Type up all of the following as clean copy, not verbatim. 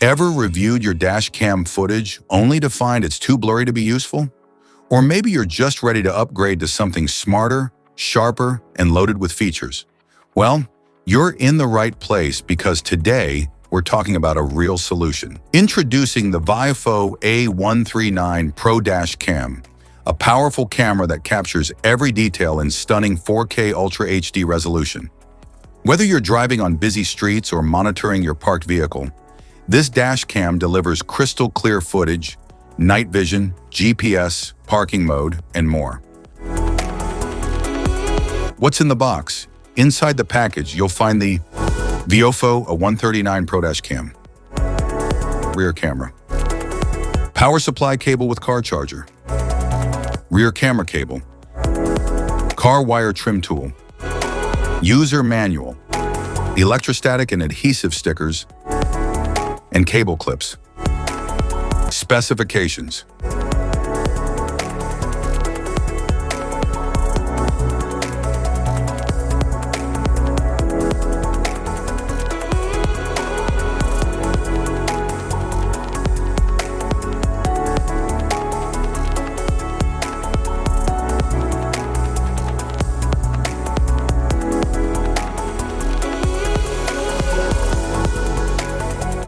Ever reviewed your dash cam footage only to find it's too blurry to be useful? Or maybe you're just ready to upgrade to something smarter, sharper, and loaded with features. Well, you're in the right place because today we're talking about a real solution. Introducing the VIOFO A139 Pro dash cam, a powerful camera that captures every detail in stunning 4K Ultra HD resolution. Whether you're driving on busy streets or monitoring your parked vehicle, this dash cam delivers crystal clear footage, night vision, GPS, parking mode, and more. What's in the box? Inside the package, you'll find the VIOFO A139 Pro dash cam, rear camera, power supply cable with car charger, rear camera cable, car wire trim tool, user manual, electrostatic and adhesive stickers, and cable clips. Specifications.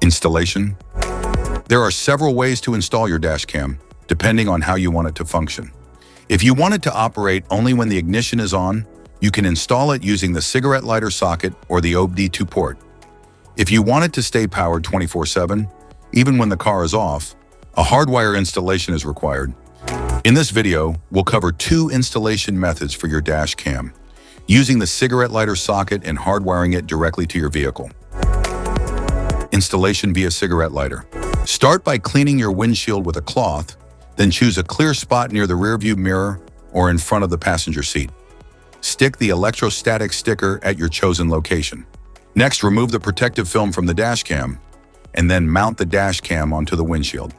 Installation. There are several ways to install your dash cam, depending on how you want it to function. If you want it to operate only when the ignition is on, you can install it using the cigarette lighter socket or the OBD2 port. If you want it to stay powered 24/7, even when the car is off, a hardwire installation is required. In this video, we'll cover 2 installation methods for your dash cam, using the cigarette lighter socket and hardwiring it directly to your vehicle. Installation via cigarette lighter. Start by cleaning your windshield with a cloth, then choose a clear spot near the rearview mirror or in front of the passenger seat. Stick the electrostatic sticker at your chosen location. Next, remove the protective film from the dash cam, and then mount the dash cam onto the windshield.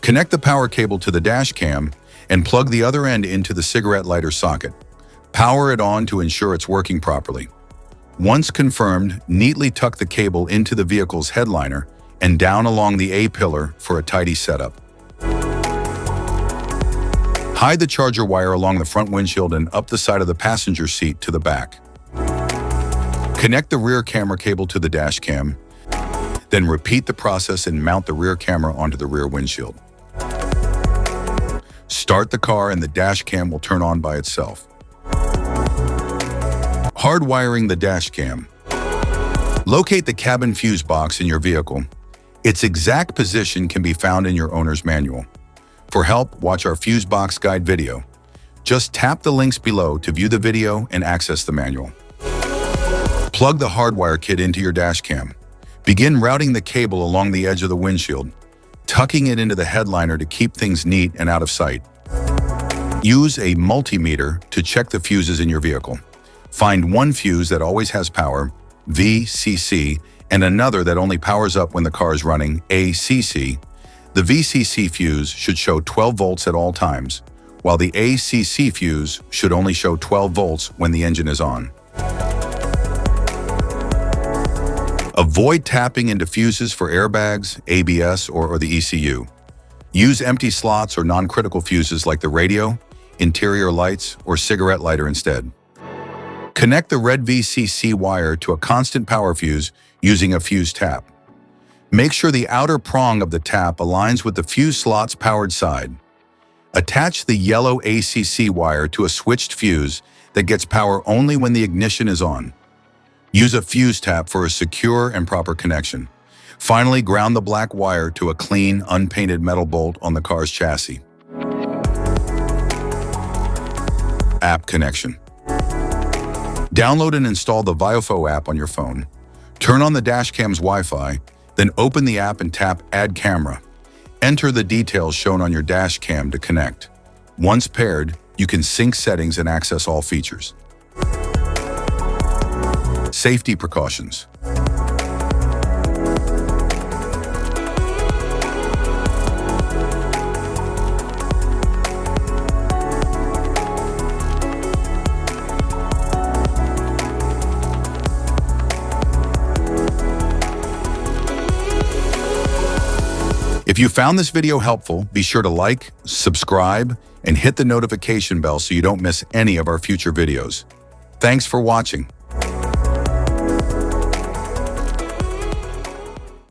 Connect the power cable to the dash cam and plug the other end into the cigarette lighter socket. Power it on to ensure it's working properly. Once confirmed, neatly tuck the cable into the vehicle's headliner and down along the A-pillar for a tidy setup. Hide the charger wire along the front windshield and up the side of the passenger seat to the back. Connect the rear camera cable to the dash cam, then repeat the process and mount the rear camera onto the rear windshield. Start the car and the dash cam will turn on by itself. Hardwiring the dash cam. Locate the cabin fuse box in your vehicle. Its exact position can be found in your owner's manual. For help, watch our fuse box guide video. Just tap the links below to view the video and access the manual. Plug the hardwire kit into your dash cam. Begin routing the cable along the edge of the windshield, tucking it into the headliner to keep things neat and out of sight. Use a multimeter to check the fuses in your vehicle. Find one fuse that always has power, VCC, and another that only powers up when the car is running, ACC. The VCC fuse should show 12 volts at all times, while the ACC fuse should only show 12 volts when the engine is on. Avoid tapping into fuses for airbags, ABS, or the ECU. Use empty slots or non-critical fuses like the radio, interior lights, or cigarette lighter instead. Connect the red VCC wire to a constant power fuse using a fuse tap. Make sure the outer prong of the tap aligns with the fuse slot's powered side. Attach the yellow ACC wire to a switched fuse that gets power only when the ignition is on. Use a fuse tap for a secure and proper connection. Finally, ground the black wire to a clean, unpainted metal bolt on the car's chassis. App connection. Download and install the VIOFO app on your phone. Turn on the dash cam's Wi-Fi, then open the app and tap Add Camera. Enter the details shown on your dash cam to connect. Once paired, you can sync settings and access all features. Safety precautions. you found this video helpful, be sure to like, subscribe, and hit the notification bell so you don't miss any of our future videos. Thanks for watching.